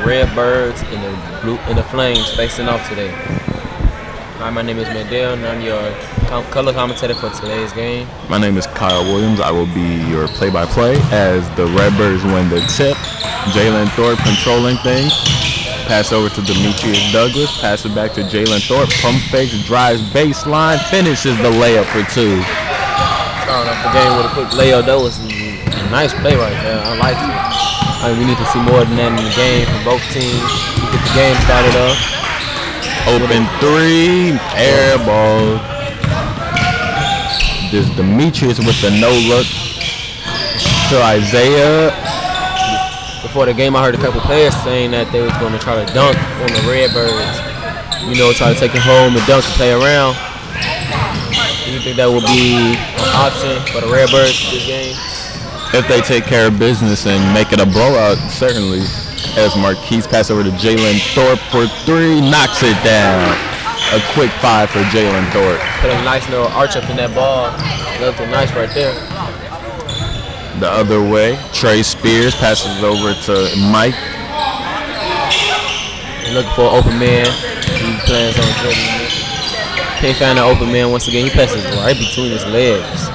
Redbirds and the Flames facing off today. Hi, my name is Mandel, and I'm your color commentator for today's game. My name is Kyle Williams. I will be your play-by-play as the Redbirds win the tip. Jalen Thorpe controlling things. Pass over to Demetrius Douglas. Pass it back to Jalen Thorpe. Pump fakes, drives baseline, finishes the layup for two. Starting off the game with a quick layup. That was a nice play right there. I like it. We need to see more than that in the game from both teams to get the game started up. Open three, air ball. This Demetrius with the no look to Isaiah. Before the game, I heard a couple players saying that they was going to try to dunk on the Redbirds. You know, try to take it home and dunk and play around. Do you think that would be an option for the Redbirds this game? If they take care of business and make it a blowout, certainly. As Marquise pass over to Jalen Thorpe for three, knocks it down. A quick five for Jalen Thorpe. Put a nice little arch up in that ball. Looked nice right there. The other way, Trey Spears passes over to Mike. Looking for an open man. He plans on dribbling. Can't find an open man once again. He passes right between his legs.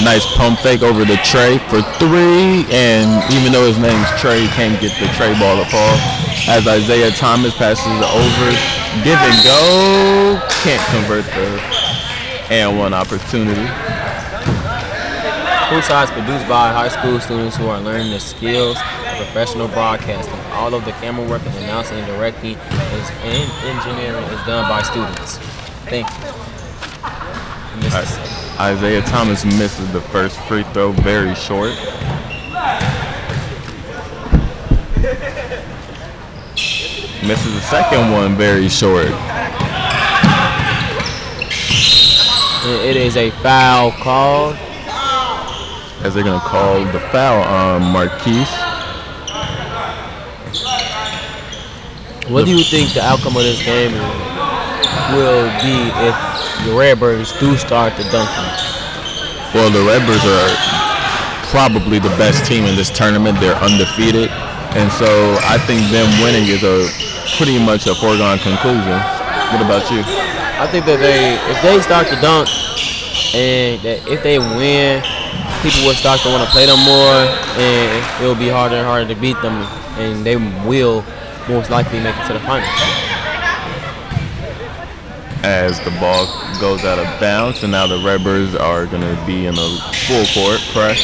Nice pump fake over to Trey for three, and even though his name's Trey, he can't get the Trey ball to fall. As Isaiah Thomas passes over, give and go, can't convert the and one opportunity. HoopsHIGH is produced by high school students who are learning the skills of professional broadcasting. All of the camera work and announcing and directing and engineering is done by students. Thank you. Isaiah Thomas misses the first free throw, very short. Misses the second one, very short. It is a foul call. As they're going to call the foul on Marquise. What do you think the outcome of this game will be if the Redbirds do start the dunking? Well, the Redbirds are probably the best team in this tournament. They're undefeated. And so I think them winning is pretty much a foregone conclusion. What about you? I think that if they start to dunk and that if they win, people will start to want to play them more, and it will be harder and harder to beat them, and they will most likely make it to the finals. As the ball goes out of bounds, and now the Redbirds are going to be in a full court press,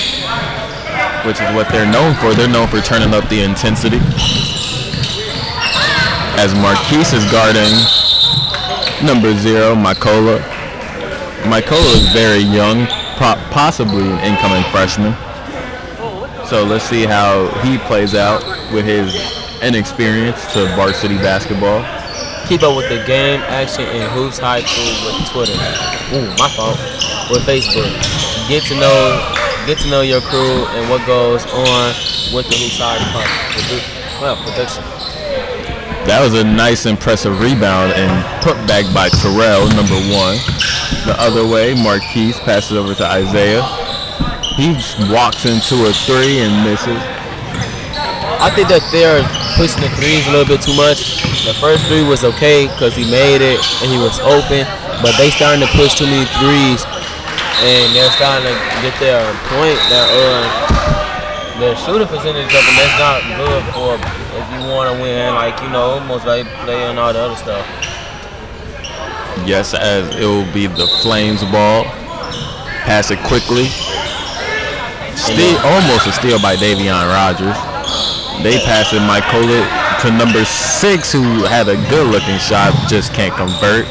which is what they're known for. They're known for turning up the intensity. As Marquise is guarding number 0, Mykola. Mykola is very young, possibly an incoming freshman. So let's see how he plays out with his inexperience to varsity basketball. Keep up with the game action in HoopsHIGH with Twitter. Ooh, my fault. With Facebook. Get to know your crew and what goes on with the HoopsHIGH department. Well, production. That was a nice, impressive rebound and put back by Terrell, number 1. The other way, Marquise passes over to Isaiah. He walks into a three and misses. I think that they're pushing the threes a little bit too much. The first three was okay because he made it and he was open, but they starting to push too many threes, and they're starting to get their point, their shooting percentage up, and that's not good for if you want to win, like, you know, almost like play and all the other stuff. Yes, as it will be the Flames ball. Pass it quickly. Almost a steal by Davion Rogers. They pass it Mykola to number 6, who had a good-looking shot, just can't convert.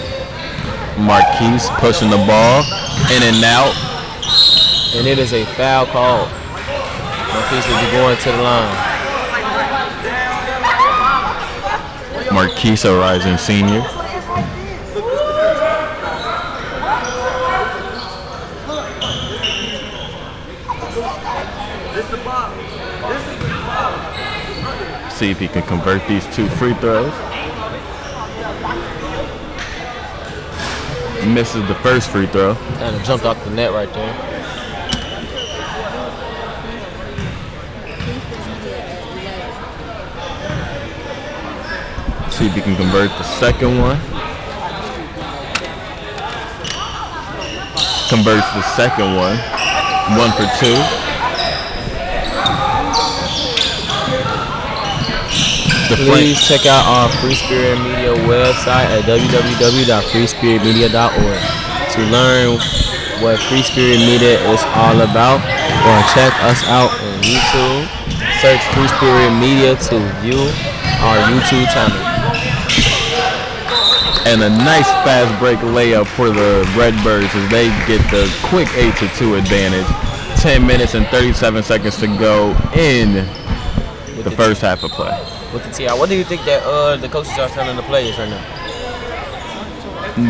Marquise pushing the ball in and out. And it is a foul call. Marquise will be going to the line. Marquise, a rising senior. See if he can convert these 2 free throws. Misses the first free throw. Kind of jumped off the net right there. See if he can convert the second one. Converts the second one. 1 for 2. Please check out our Free Spirit Media website at www.freespiritmedia.org to learn what Free Spirit Media is all about, or check us out on YouTube. Search Free Spirit Media to view our YouTube channel. And a nice fast break layup for the Redbirds as they get the quick 8-2 advantage. 10 minutes and 37 seconds to go in the first half of play. With the TI, what do you think that the coaches are telling the players right now?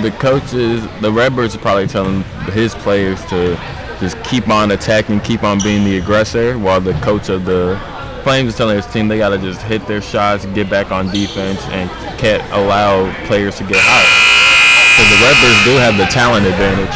The coaches, the Redbirds are probably telling his players to just keep on attacking, keep on being the aggressor, while the coach of the Flames is telling his team they got to just hit their shots, get back on defense, and can't allow players to get hot. Because the Redbirds do have the talent advantage.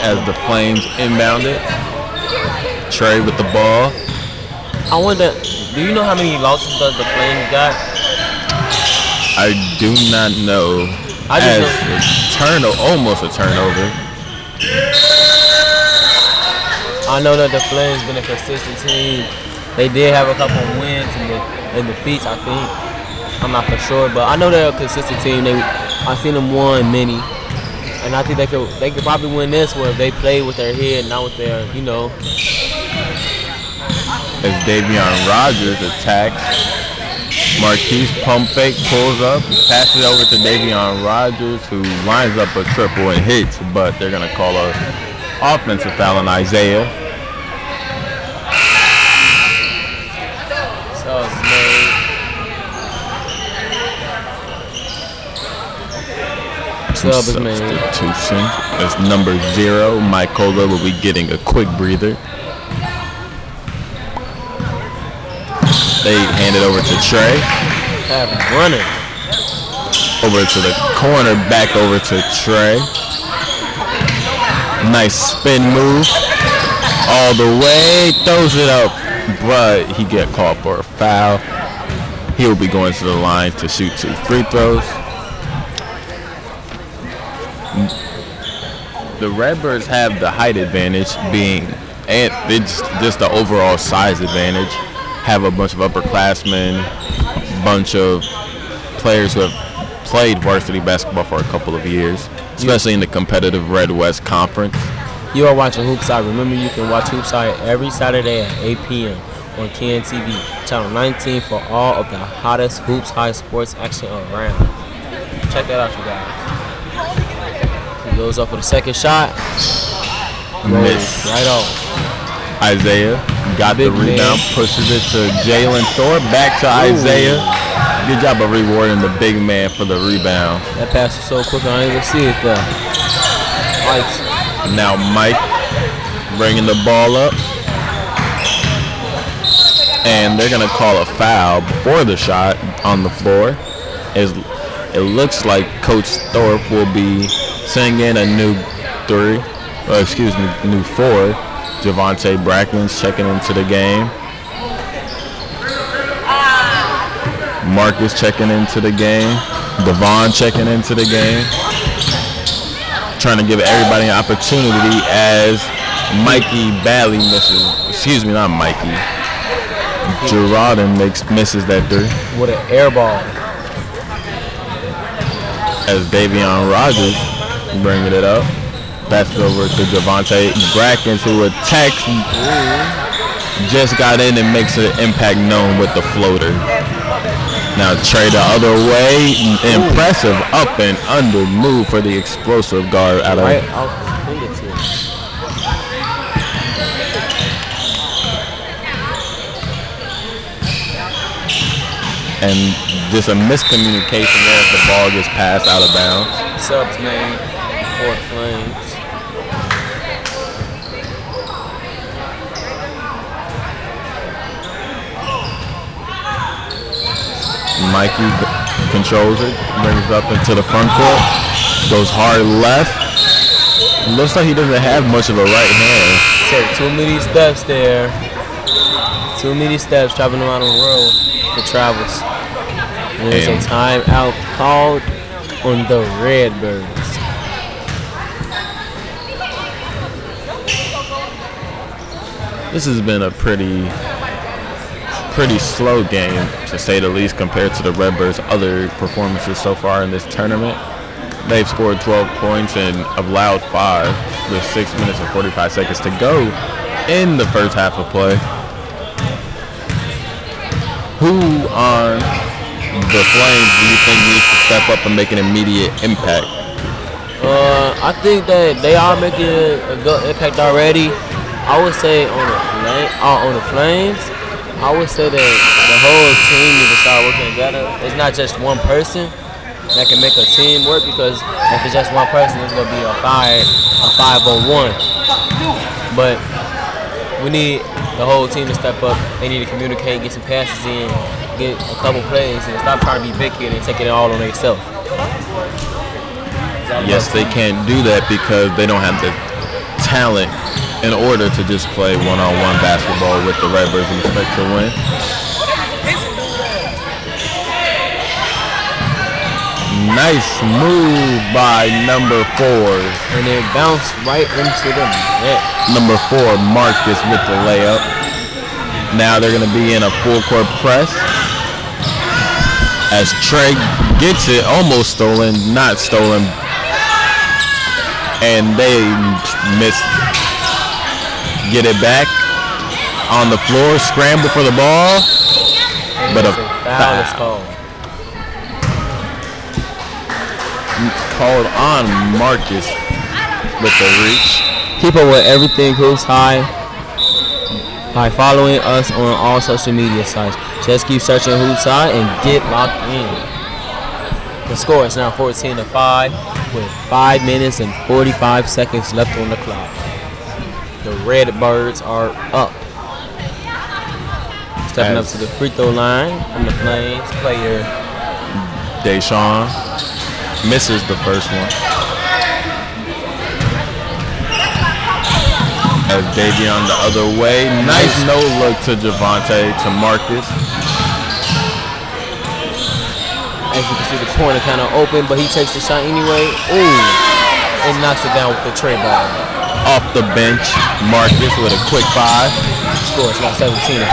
As the Flames inbound it. Trey with the ball. I wonder, do you know how many losses does the Flames got? I do not know. I just know. Almost a turnover. I know that the Flames been a consistent team. They did have a couple wins and defeats, I think. I'm not for sure, but I know they're a consistent team. I've seen them won many. And I think they could probably win this one if they play with their head, not with their, As Davion Rogers attacks. Marquise pump fake, pulls up, passes over to Davion Rogers, who lines up a triple and hits, but they're going to call a offensive foul on Isaiah. So it's made. Substitution. As number 0, Mykola will be getting a quick breather. They hand it over to Trey. Have running. Over to the corner, back over to Trey. Nice spin move. All the way, throws it up, but he get called for a foul. He'll be going to the line to shoot 2 free throws. The Redbirds have the height advantage, and it's just the overall size advantage. Have a bunch of upperclassmen, bunch of players who have played varsity basketball for a couple of years, especially in the competitive Red West Conference. You are watching HoopsHIGH. Remember, you can watch HoopsHIGH every Saturday at 8 p.m. on KNTV, channel 19, for all of the hottest HoopsHIGH sports action around. Check that out, you guys. He goes up for the second shot. Miss. Right off. Isaiah got the rebound, pushes it to Jalen Thorpe, back to Isaiah. Good job of rewarding the big man for the rebound. That pass was so quick, I didn't even see it there. Now Mike bringing the ball up. And they're going to call a foul before the shot on the floor. It looks like Coach Thorpe will be sending in a new new 4. Javante Bracken's checking into the game. Marcus checking into the game. Devon checking into the game. Trying to give everybody an opportunity as Mikey badly misses. Excuse me, not Mikey. Gerardin misses that 3. With an air ball. As Davion Rogers bringing it up. Pass it over to Javante Brackens, who attacks. Just got in and makes an impact known with the floater. Now Trey the other way. Impressive up and under move for the explosive guard out of right off the fingertips. And just a miscommunication there as the ball gets passed out of bounds. Subs made for Flames. Mikey controls it, brings it up into the front court, goes hard left. Looks like he doesn't have much of a right hand. So too many steps there. Too many steps traveling around the world. It travels. And there's a timeout called on the Redbirds. This has been a pretty slow game, to say the least, compared to the Redbirds' other performances so far in this tournament. They've scored 12 points and allowed 5 with 6 minutes and 45 seconds to go in the first half of play. Who on the Flames do you think needs to step up and make an immediate impact? I think that they are making a good impact already. I would say on the Flames, I would say that the whole team needs to start working together. It's not just one person that can make a team work, because if it's just one person, it's gonna be a 5-on-1. But we need the whole team to step up. They need to communicate, get some passes in, get a couple plays, and stop trying to be big kid and taking it all on themselves. Yes, they can't do that because they don't have the talent in order to just play one-on-one basketball with the Redbirds and expect to win. Nice move by number 4. And it bounced right into the net. Number 4, Marcus with the layup. Now they're going to be in a full court press. As Trey gets it, almost stolen, not stolen. And they missed. Get it back on the floor, scramble for the ball. But a foul is called on Marcus with the reach. Keep up with everything HoopsHIGH by following us on all social media sites. Just keep searching HoopsHIGh and get locked in. The score is now 14-5 with 5 minutes and 45 seconds left on the clock. The Redbirds are up. Stepping up to the free throw line from the Flames player. Deshaun misses the first one. As Davion the other way. Nice no look to Javante, to Marcus. As you can see, the corner kind of open, but he takes the shot anyway. Ooh, and knocks it down with the tray ball. Off the bench, Marcus with a quick 5. Score is now 17-5.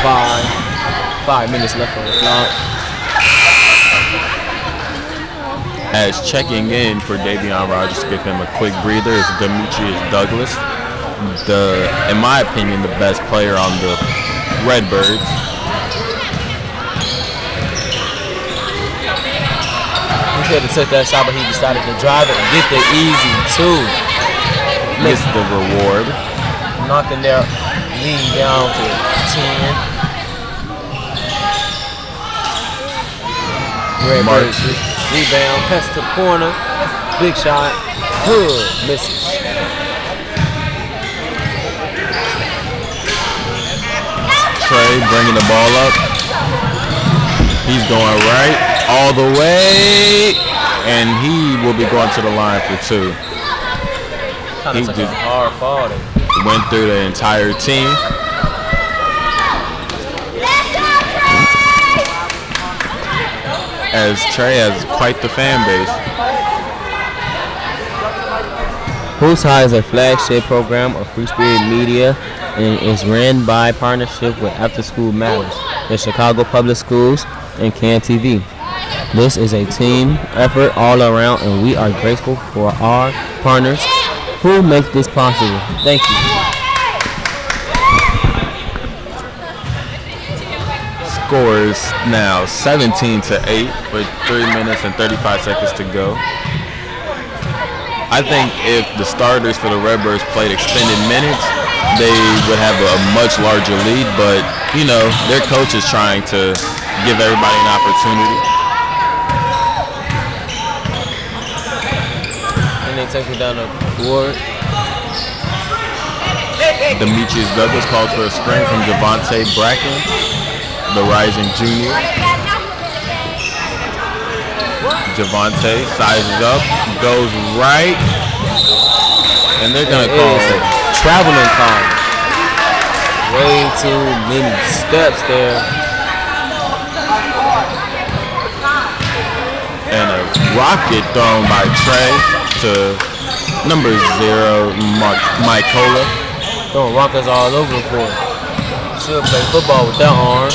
5 minutes left on the clock. As checking in for Davion Rogers to give him a quick breather is Demetrius Douglas, in my opinion, the best player on the Redbirds. He could have took that shot, but he decided to drive it and get the easy 2. Missed the reward. Knocking their lead down to 10. Redbirds rebound, pass to the corner, big shot, good, misses. Trey bringing the ball up. He's going right all the way, and he will be going to the line for 2. Kind of a hard fall. Went through the entire team. As Trey has quite the fan base. HoopsHIGH is a flagship program of Free Spirit Media and is ran by partnership with After School Matters, the Chicago Public Schools, and CAN TV. This is a team effort all around, and we are grateful for our partners who make this possible. Thank you. Score is now 17-8 with 3 minutes and 35 seconds to go. I think if the starters for the Redbirds played extended minutes, they would have a much larger lead, but you know, their coach is trying to give everybody an opportunity. And they take it down the board. Demetrius Douglas calls for a screen from Javante Bracken, the rising junior. Javante sizes up, goes right, and they're gonna call it. Traveling call. Way too many steps there. And a rocket thrown by Trey to number 0, Mykola. Throwing rockets all over the court. Should play football with that arm.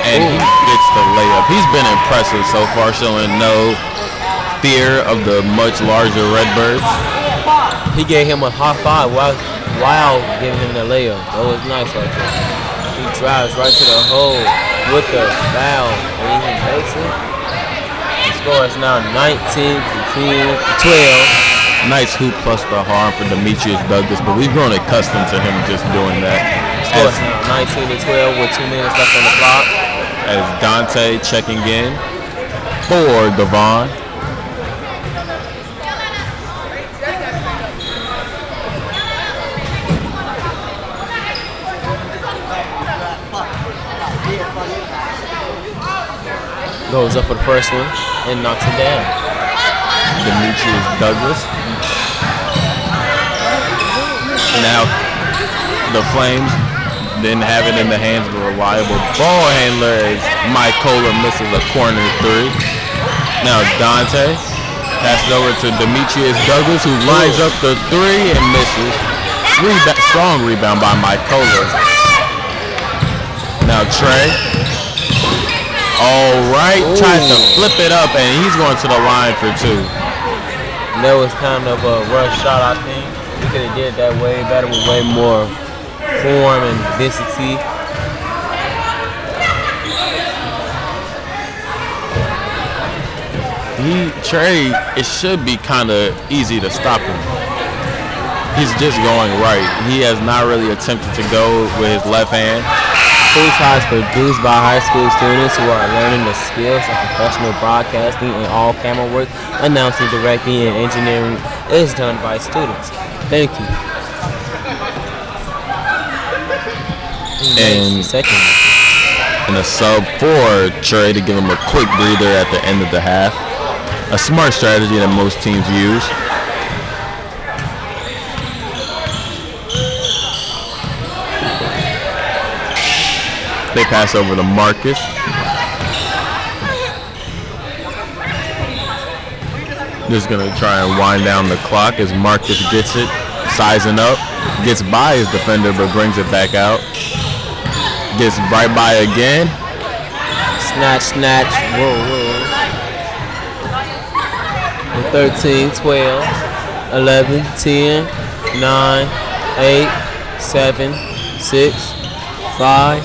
And he gets the layup. He's been impressive so far, showing no fear of the much larger Redbirds. He gave him a high five while giving him the layup. That was nice right there. He drives right to the hole with the foul, and he makes it. The score is now 19-12. Nice hoop plus the harm for Demetrius Douglas, but we've grown accustomed to him just doing that. The score is now 19-12 with 2 minutes left on the clock. As Dante checking in for Devon. Goes up for the first one and knocks it down. Demetrius Douglas. Now the Flames didn't have it in the hands of a reliable ball handler as Mykola misses a corner 3. Now Dante passes over to Demetrius Douglas, who lines up the 3 and misses. Strong rebound by Mykola. Now Trey. All right, tries to flip it up, and he's going to the line for 2. That was kind of a rush shot, I think. We could have did that way better with way more form and density. Trey, it should be kind of easy to stop him. He's just going right. He has not really attempted to go with his left hand. HoopsHIGH is produced by high school students who are learning the skills of professional broadcasting and all camera work, announcing, directing, and engineering is done by students. Thank you. And a sub for Trey to give him a quick breather at the end of the half. A smart strategy that most teams use. They pass over to Marcus. Just gonna try and wind down the clock as Marcus gets it, sizing up, gets by his defender but brings it back out. Gets right by again. Snatch, snatch, whoa, whoa. 13, 12, 11, 10, 9, 8, 7, 6, 5,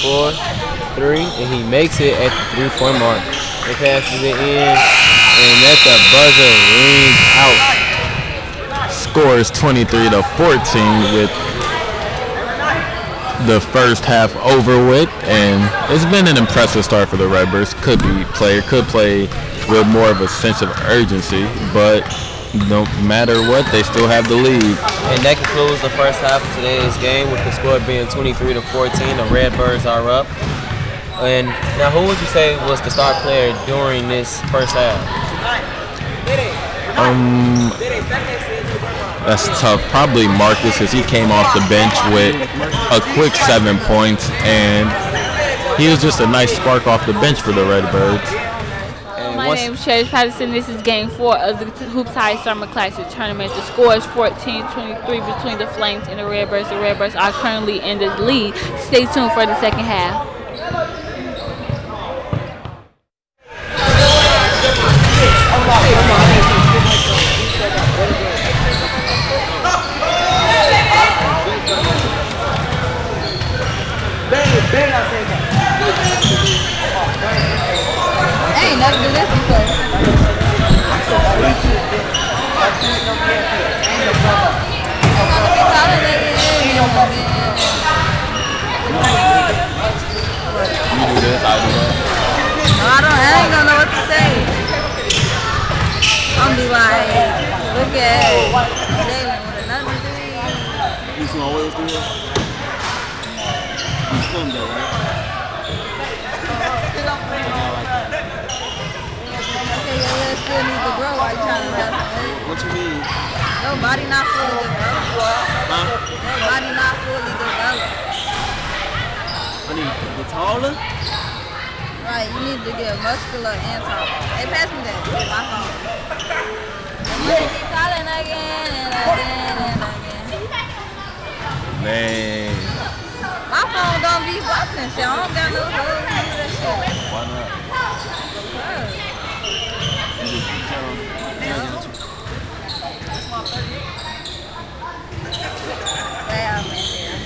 4, 3, and he makes it at the 3-point mark. He passes it in, and let the buzzer ring out. Score is 23-14 with the first half over with, and it's been an impressive start for the Redbirds. Could play with more of a sense of urgency, but no matter what, they still have the lead. And that concludes the first half of today's game, with the score being 23-14. The Redbirds are up. And now, who would you say was the star player during this first half? That's tough. Probably Marcus, because he came off the bench with a quick 7 points, and he was just a nice spark off the bench for the Redbirds. My name is Sherry Patterson. This is game 4 of the HoopsHIGH Summer Classic Tournament. The score is 14-23 between the Flames and the Redbirds. The Redbirds are currently in the lead. Stay tuned for the second half. Ain't never done this before. You do this, I do that. I ain't gonna know what to say. I'm be like, look at Jalen with another 3. You gonna always do it? You filmed that, right? your ass still need to grow while you trying to adjust to weight. What you mean? Your body not fully developed. Huh? Your body not fully developed. I need to get taller? Right, you need to get muscular and taller. Hey, pass me that. My phone. And you keep calling again and again and again. Man. My phone don't be busting shit. I don't got no hoes to do that shit. Why not? Damn, man.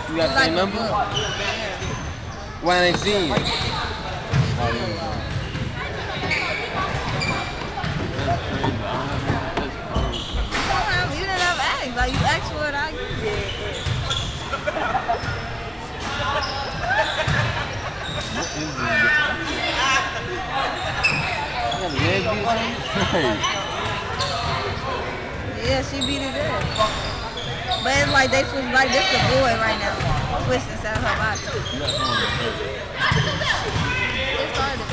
You got the same number? Why I ain't seen you? You didn't have asked. Like, you asked for it, I give Yeah, she beat his ass. But it's like they switched, like this the boy right now. Twist inside her body. It started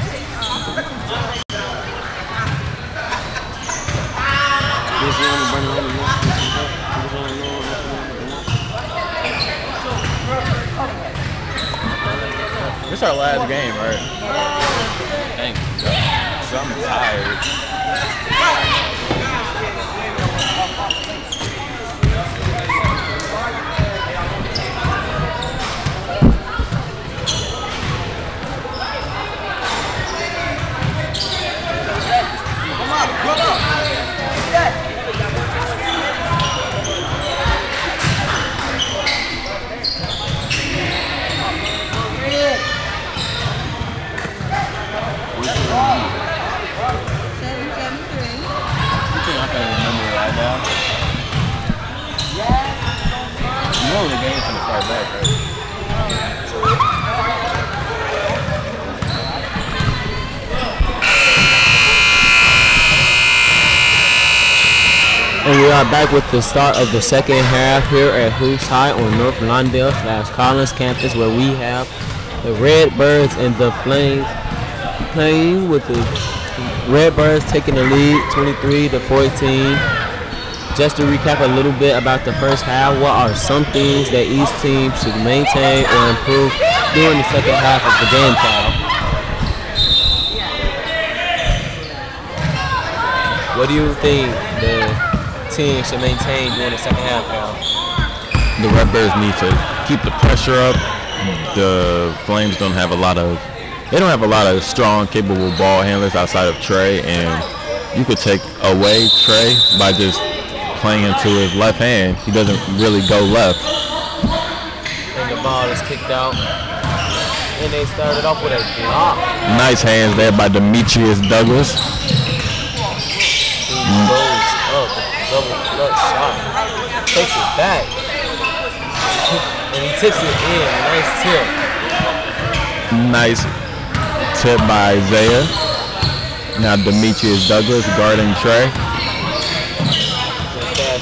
This is our last game, right? Thank you. So I'm tired. You know the game's gonna start back, right? And we are back with the start of the second half here at HoopsHIGh on North Lawndale/Collins campus, where we have the Redbirds and the Flames playing, with the Redbirds taking the lead 23-14. Just to recap a little bit about the first half, what are some things that each team should maintain or improve during the second half of the game, Kyle? What do you think the team should maintain during the second half, Kyle? The Redbirds need to keep the pressure up. The Flames don't have a lot of strong, capable ball handlers outside of Trey, and you could take away Trey by just playing into his left hand. He doesn't really go left. And the ball is kicked out. And they started off with a block. Nice hands there by Demetrius Douglas. He goes up, double clutch shot. Takes it back. And he tips it in. Nice tip. Nice tip by Isaiah. Now Demetrius Douglas guarding Trey.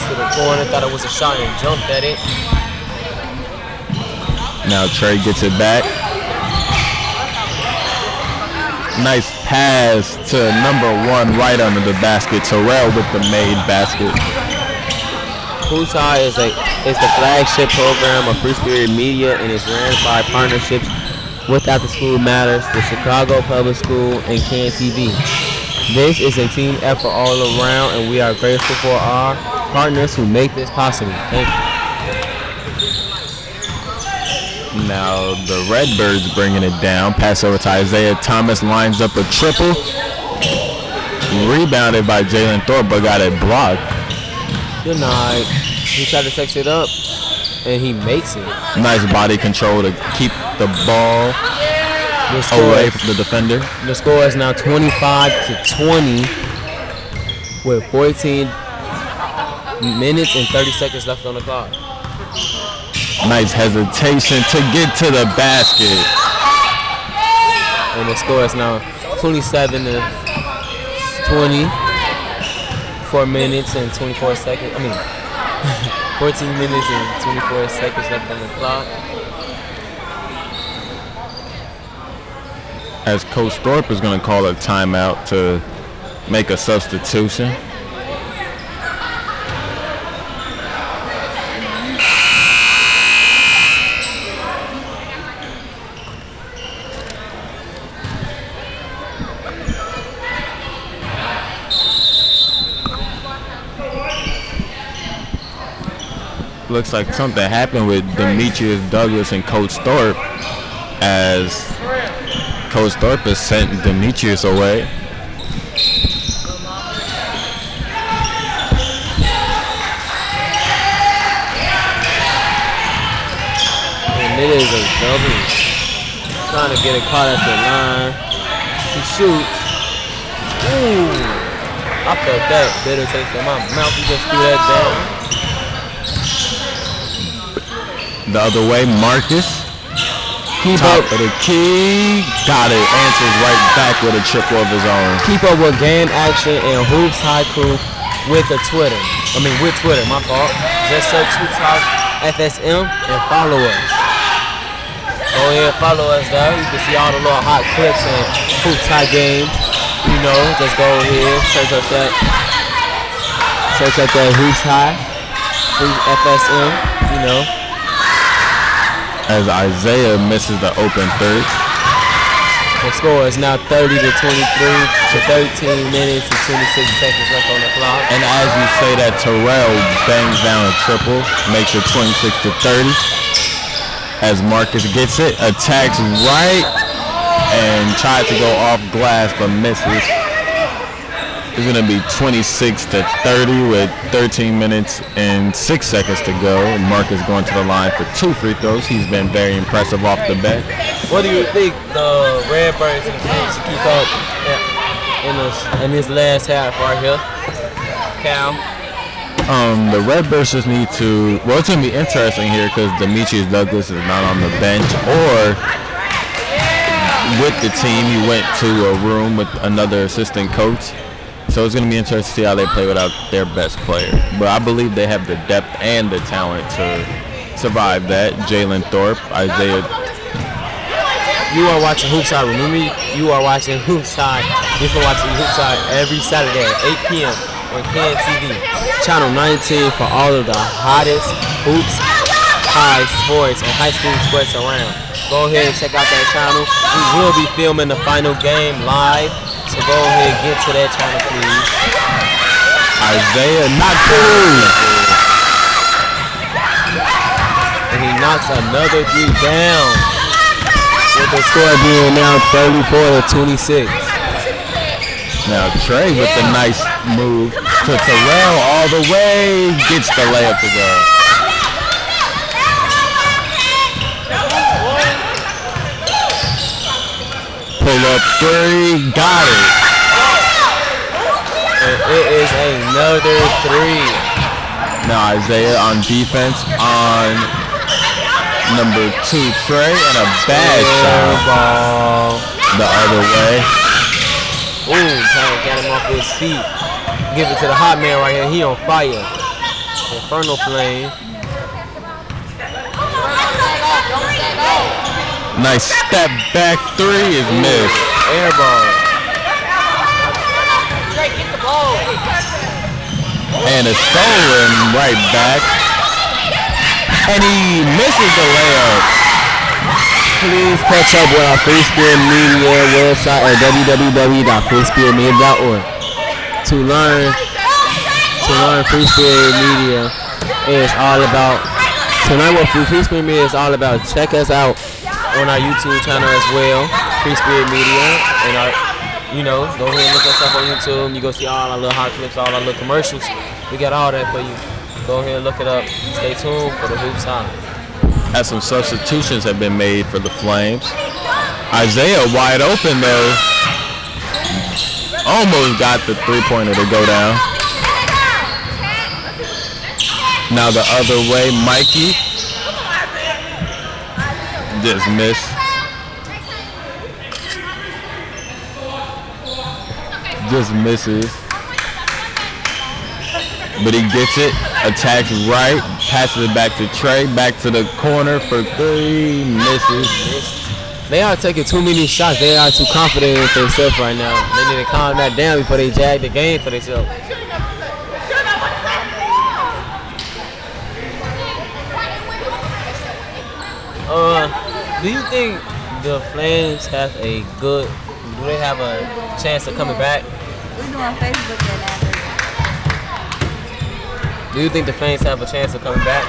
To the corner, thought it was a shot and jumped at it. Now Trey gets it back. Nice pass to number 1 right under the basket. Terrell with the made basket. HoopsHIGh is the flagship program of Free Spirit Media and is ran by partnerships with After School Matters, the Chicago Public School, and Can TV. This is a team effort all around, and we are grateful for our partners who make this possible. Thank you. Now the Redbirds bringing it down. Pass over to Isaiah Thomas, lines up a triple. Rebounded by Jalen Thorpe, but got it blocked. Good night. He tried to sex it up, and he makes it. Nice body control to keep the ball away from the defender. The score is now 25-20 with 14 minutes and 30 seconds left on the clock. Nice hesitation to get to the basket. And the score is now 27-20. 4 minutes and 24 seconds. I mean, 14 minutes and 24 seconds left on the clock. As Coach Thorpe is going to call a timeout to make a substitution. Looks like something happened with Demetrius Douglas and Coach Thorpe, as Coach Thorpe has sent Demetrius away. And it is a double. Trying to get it caught at the line. He shoots. Ooh. I felt that bitter taste in my mouth. He just threw that down. The other way, Marcus. Keep Top up. of the key. Got it. Answers right back with a triple of his own. Keep up with game action and Hoops High Crew with Twitter, my fault. Just search Hoops High FSM and follow us. Go ahead, follow us there. You can see all the little hot clips and Hoops High games. You know, just go ahead, search up that Hoops High, FSM, you know. As Isaiah misses the open three. The score is now 30 to 23 to 13 minutes and 26 seconds left on the clock. And as you say that, Terrell bangs down a triple, makes it 26 to 30. As Marcus gets it, attacks right, and tries to go off glass but misses. It's going to be 26 to 30 with 13 minutes and 6 seconds to go. Marcus going to the line for 2 free throws. He's been very impressive off the bat. What do you think the Redbirds and the Flames should keep up in this last half right here, Cal? The Redbirds just need to. Well, it's going to be interesting here because Demetrius Douglas is not on the bench, or with the team, he went to a room with another assistant coach. So it's going to be interesting to see how they play without their best player. But I believe they have the depth and the talent to survive that. Jalen Thorpe, Isaiah. You are watching HoopsHIGh. Remember, you are watching HoopsHIgh. You can watch HoopsHIgh every Saturday at 8 p.m. on KNTV. Channel 19 for all of the hottest HoopsHIgh sports and high school sports around. Go ahead and check out that channel. We will be filming the final game live. So go ahead and get to that channel, please. Isaiah not through. And he knocks another 3 down. With the score being now 34 to 26. Now Trey with the nice move to Terrell all the way. Gets the layup to go. Pull up 3, got it. And it is another 3. Now Isaiah on defense on number 2 Trey, and a bad shot Ball. the other way. Ooh, trying to get him off his feet. Give it to the hot man right here. He on fire. Infernal Flame. Nice step back 3 is missed. Air ball. And it's stolen right back. And he misses the layup. Please catch up with our Free Spirit Media website at www.freespiritmedia.org. To learn Free Spirit Media is all about. To learn what Free Spirit Media is all about, check us out on our YouTube channel as well, Free Spirit Media, and our, go ahead and look us up on YouTube. You go see all our little hot clips, all our little commercials. We got all that for you. Go ahead and look it up. Stay tuned for the HoopsHIgh. As some substitutions have been made for the Flames. Isaiah wide open though. Almost got the 3-pointer to go down. Now the other way, Mikey. Just missed. Just misses. but he gets it, attacks right, passes it back to Trey, back to the corner for 3, misses. They are taking too many shots. They are too confident with themselves right now. They need to calm that down before they jag the game for themselves. Do you think the Flames have a good? Do they have a chance of coming back? We doing Facebook that now. Do you think the Flames have a chance of coming back?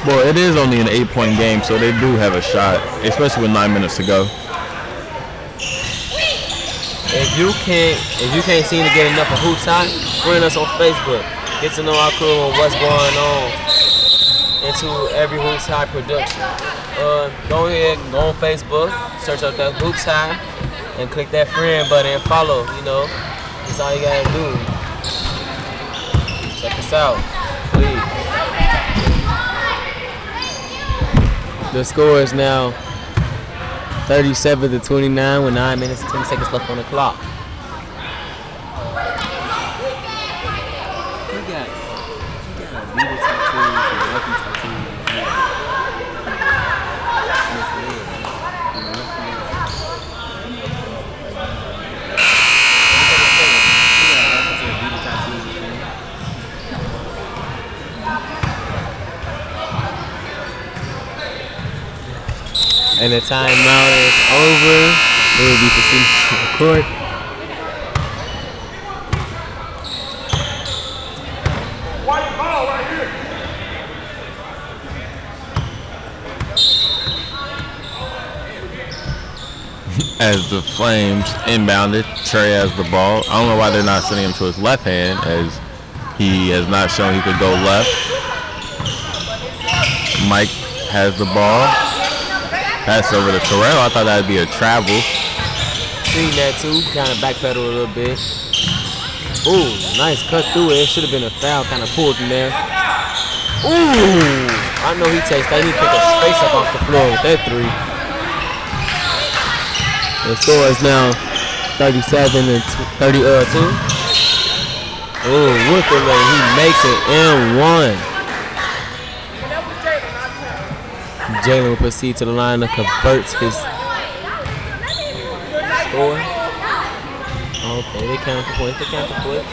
Well, it is only an 8-point game, so they do have a shot, especially with 9 minutes to go. If you can't seem to get enough of HoopsHIGH, friend us on Facebook. Get to know our crew and what's going on into every HoopsHIGh production. Go ahead, go on Facebook, search up that HoopsHIGh, and click that friend button and follow. You know, that's all you gotta do. Check us out, please. The score is now 37-29 with 9 minutes and 10 seconds left on the clock. And the timeout is over. We will be proceeding to the court. White ball right here. As the Flames inbounded, Trey has the ball. I don't know why they're not sending him to his left hand, as he has not shown he could go left. Mike has the ball. Pass over to Terrell. I thought that would be a travel. Seen that too. Kind of backpedal a little bit. Ooh, nice cut through it. It should have been a foul. Kind of pulled from there. Ooh, I know he takes that. He pick a space up off the floor with that 3. The score is now 37-32. Ooh, with the way he makes it and 1. Jalen will proceed to the line and converts his score. Okay, they count for points. They count for points.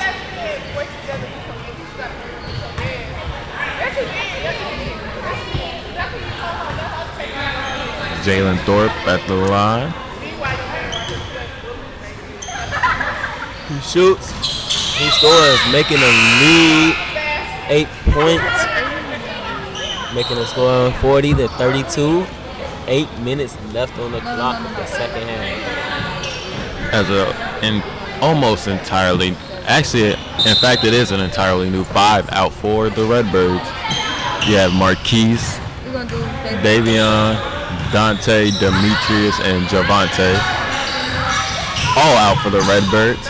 Jalen Thorpe at the line. He shoots. He scores, making a lead 8 points. Making a score 40-32. 8 minutes left on the clock of the second half. As almost entirely, actually, in fact, it is an entirely new 5 out for the Redbirds. You have Marquise, Davion, Dante, Demetrius, and Javante, all out for the Redbirds.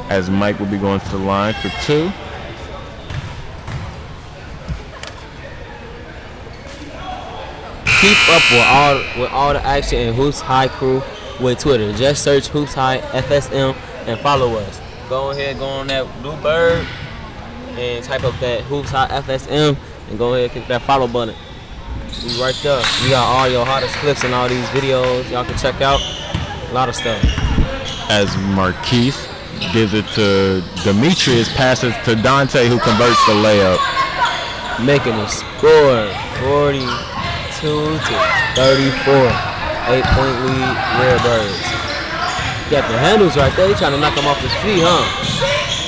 As Mike will be going to the line for 2. Keep up with all the action in HoopsHIGH crew with Twitter. Just search HoopsHIGH FSM and follow us. Go ahead, go on that blue bird and type up that HoopsHIGH FSM and go ahead and click that follow button. We right there. We got all your hottest clips and all these videos y'all can check out. A lot of stuff. As Marquise gives it to Demetrius, passes to Dante, who converts the layup. Making a score 42-34. 8-point lead, Redbirds. Got the handles right there. He trying to knock him off his feet, huh?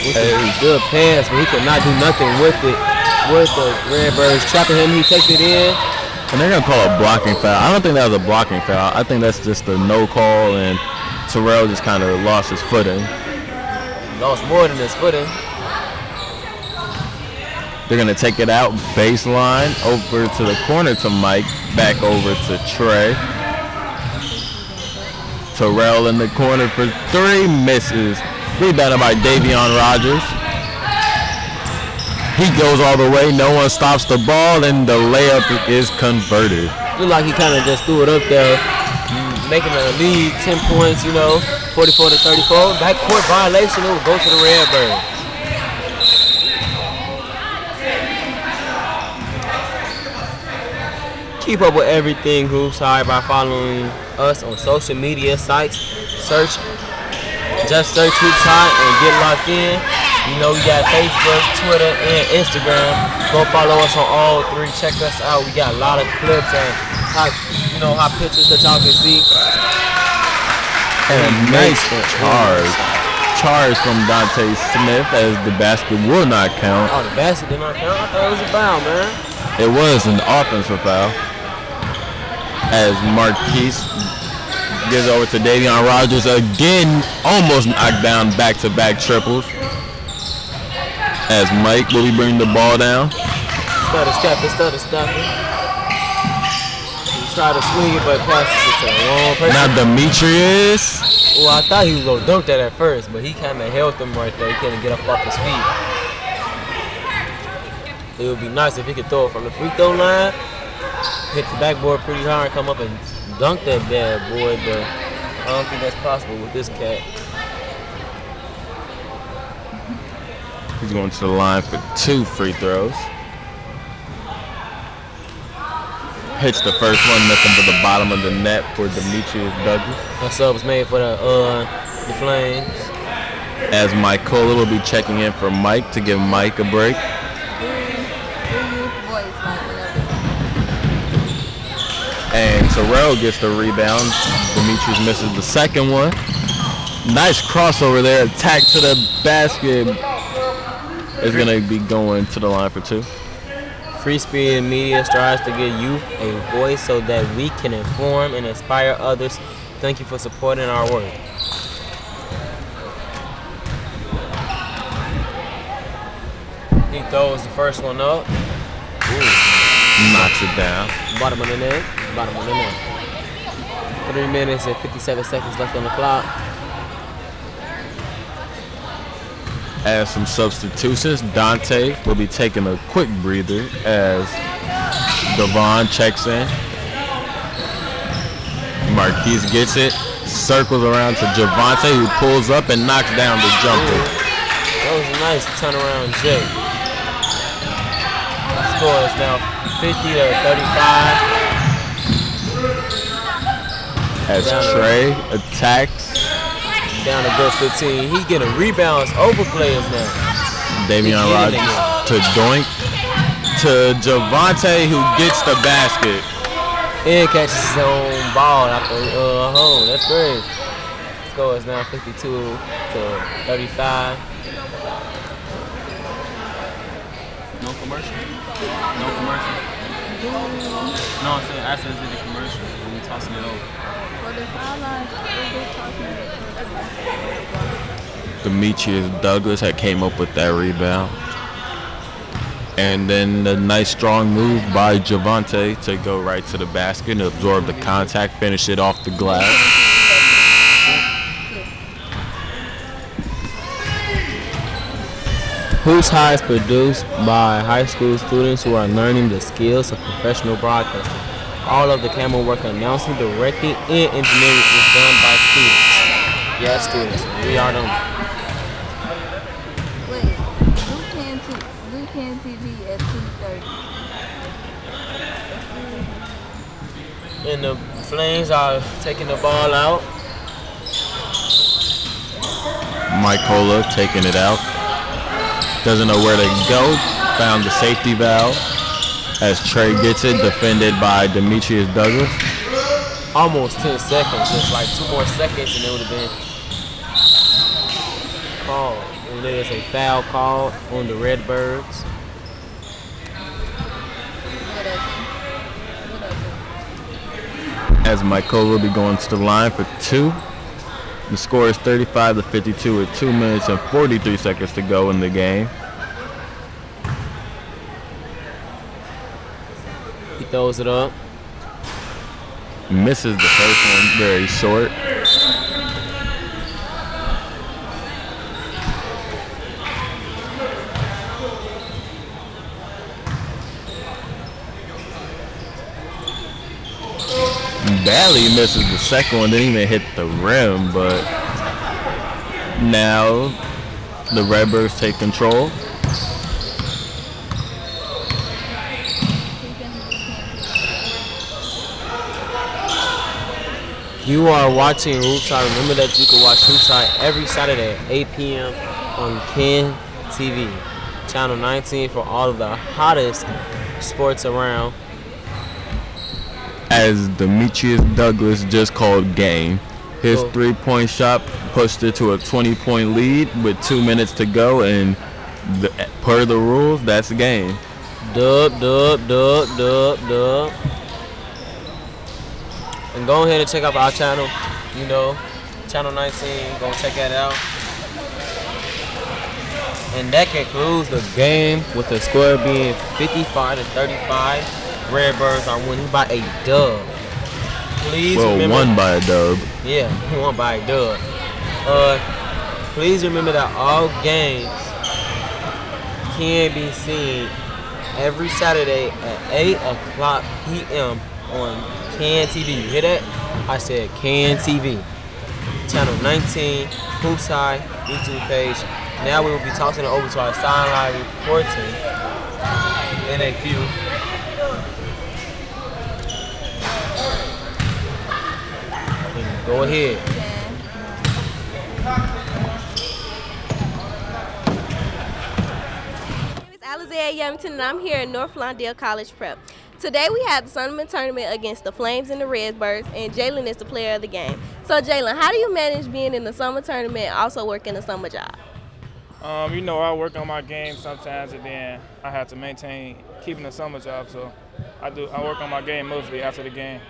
With a good pass, but he could not do nothing with it. With the Redbirds trapping him, he takes it in. And they're gonna call a blocking foul. I don't think that was a blocking foul. I think that's just a no call, and Terrell just kind of lost his footing. Lost more than his footing. They're going to take it out baseline over to the corner to Mike, back over to Trey. Terrell in the corner for 3, misses. Rebounded by Davion Rogers. He goes all the way. No one stops the ball, and the layup is converted. Look like he kind of just threw it up there, making a lead 10 points, you know, 44 to 34. Backcourt violation, it will go to the Redbirds. Keep up with everything Hoops High by following us on social media sites. Just search Hoops High and get locked in. You know, we got Facebook, Twitter, and Instagram. Go follow us on all three. Check us out. We got a lot of clips and hot pictures that y'all can see. And a nice charge from Dante Smith as the basket will not count. Oh, the basket did not count? I thought it was a foul, man. It was an offensive foul. As Marquise gives over to Davion Rogers again, almost knocked down back-to-back triples. As Mike will be bringing the ball down. Stutter stepping. He tried to swing it, but passes it to the wrong person. Now Demetrius. Well, I thought he was going to dunk that at first, but he kind of held him right there. He couldn't get up off his feet. It would be nice if he could throw it from the free throw line, hit the backboard pretty hard, and come up and dunk that bad boy, but I don't think that's possible with this cat. He's going to the line for 2 free throws. Hits the first one, nothing but the bottom of the net for Demetrius Douglas. That sub was made for the Flames. As Mike Kohler will be checking in for Mike to give Mike a break. And Terrell gets the rebound. Demetrius misses the second one. Nice crossover there. Attack to the basket. Is going to be going to the line for 2. Free Spirit Media strives to give youth a voice so that we can inform and inspire others. Thank you for supporting our work. He throws the first one up. Ooh. Knocks it down. Bottom of the net. 3 minutes and 57 seconds left on the clock. As some substitutions, Dante will be taking a quick breather as Devon checks in. Marquise gets it, circles around to Javante, who pulls up and knocks down the jumper. That was a nice turnaround jump. The score is now 50 to 35. As Trey attacks. Down a good 15. He's getting rebounds over players now. Davion Rogers to Doink. To Javante, who gets the basket. And catches his own ball after home. That's great. Score is now 52 to 35. No commercial? No commercial? No, I said it's in the commercial. When you're tossing it over. For the sidelines, they're tossing it. Demetrius Douglas had came up with that rebound. And then a nice strong move by Javante to go right to the basket and absorb the contact, finish it off the glass. Hoops High is produced by high school students who are learning the skills of professional broadcasting. All of the camera work, announcing, directing, and engineering is done by students. Yes, students. We are them. Wait, Lucan TV at 2:30. And the Flames are taking the ball out. Mike Kohler taking it out. Doesn't know where to go. Found the safety valve. As Trey gets it, defended by Demetrius Douglas. Almost 10 seconds. Just like 2 more seconds and it would have been called. And there's a foul called on the Redbirds. As Mike Kohler will be going to the line for 2. The score is 35 to 52 with 2 minutes and 43 seconds to go in the game. He throws it up. Misses the first one, very short. barely misses the second one, didn't even hit the rim, but now the Redbirds take control. You are watching HoopsHIGH. Remember that you can watch HoopsHIGh every Saturday at 8 p.m. on Ken TV, channel 19 for all of the hottest sports around. As Demetrius Douglas just called game. His Cool. 3-point shot pushed it to a 20-point lead with 2 minutes to go, and per the rules, that's the game. Dub. And go ahead and check out our channel, you know, channel 19, go check that out. And that concludes the game with the score being 55-35. Redbirds are winning by a dub. Please remember, won by a dub. Yeah, won by a dub. Please remember that all games can be seen every Saturday at 8 o'clock p.m. on Can TV. You hear that? I said Can TV. Channel 19, HoopsHIGH, YouTube page. Now we will be tossing it over to our sideline reporting in a few. Go ahead. Alizea Yevington, and I'm here at North Lawndale College Prep. Today we have the Summer Tournament against the Flames and the Redbirds, and Jalen is the player of the game. So Jalen, how do you manage being in the Summer Tournament and also working a summer job? You know, I work on my game sometimes, and then I have to maintain keeping a summer job. So I work on my game mostly after the game.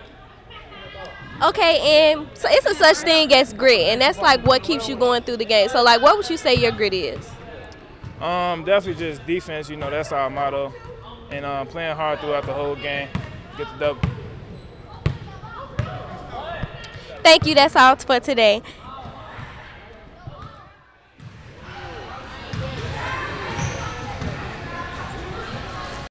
Okay, and so it's a such thing as grit, and that's like what keeps you going through the game. So like, what would you say your grit is? Definitely just defense. You know, that's our motto, and playing hard throughout the whole game, get the W. Thank you. That's all for today.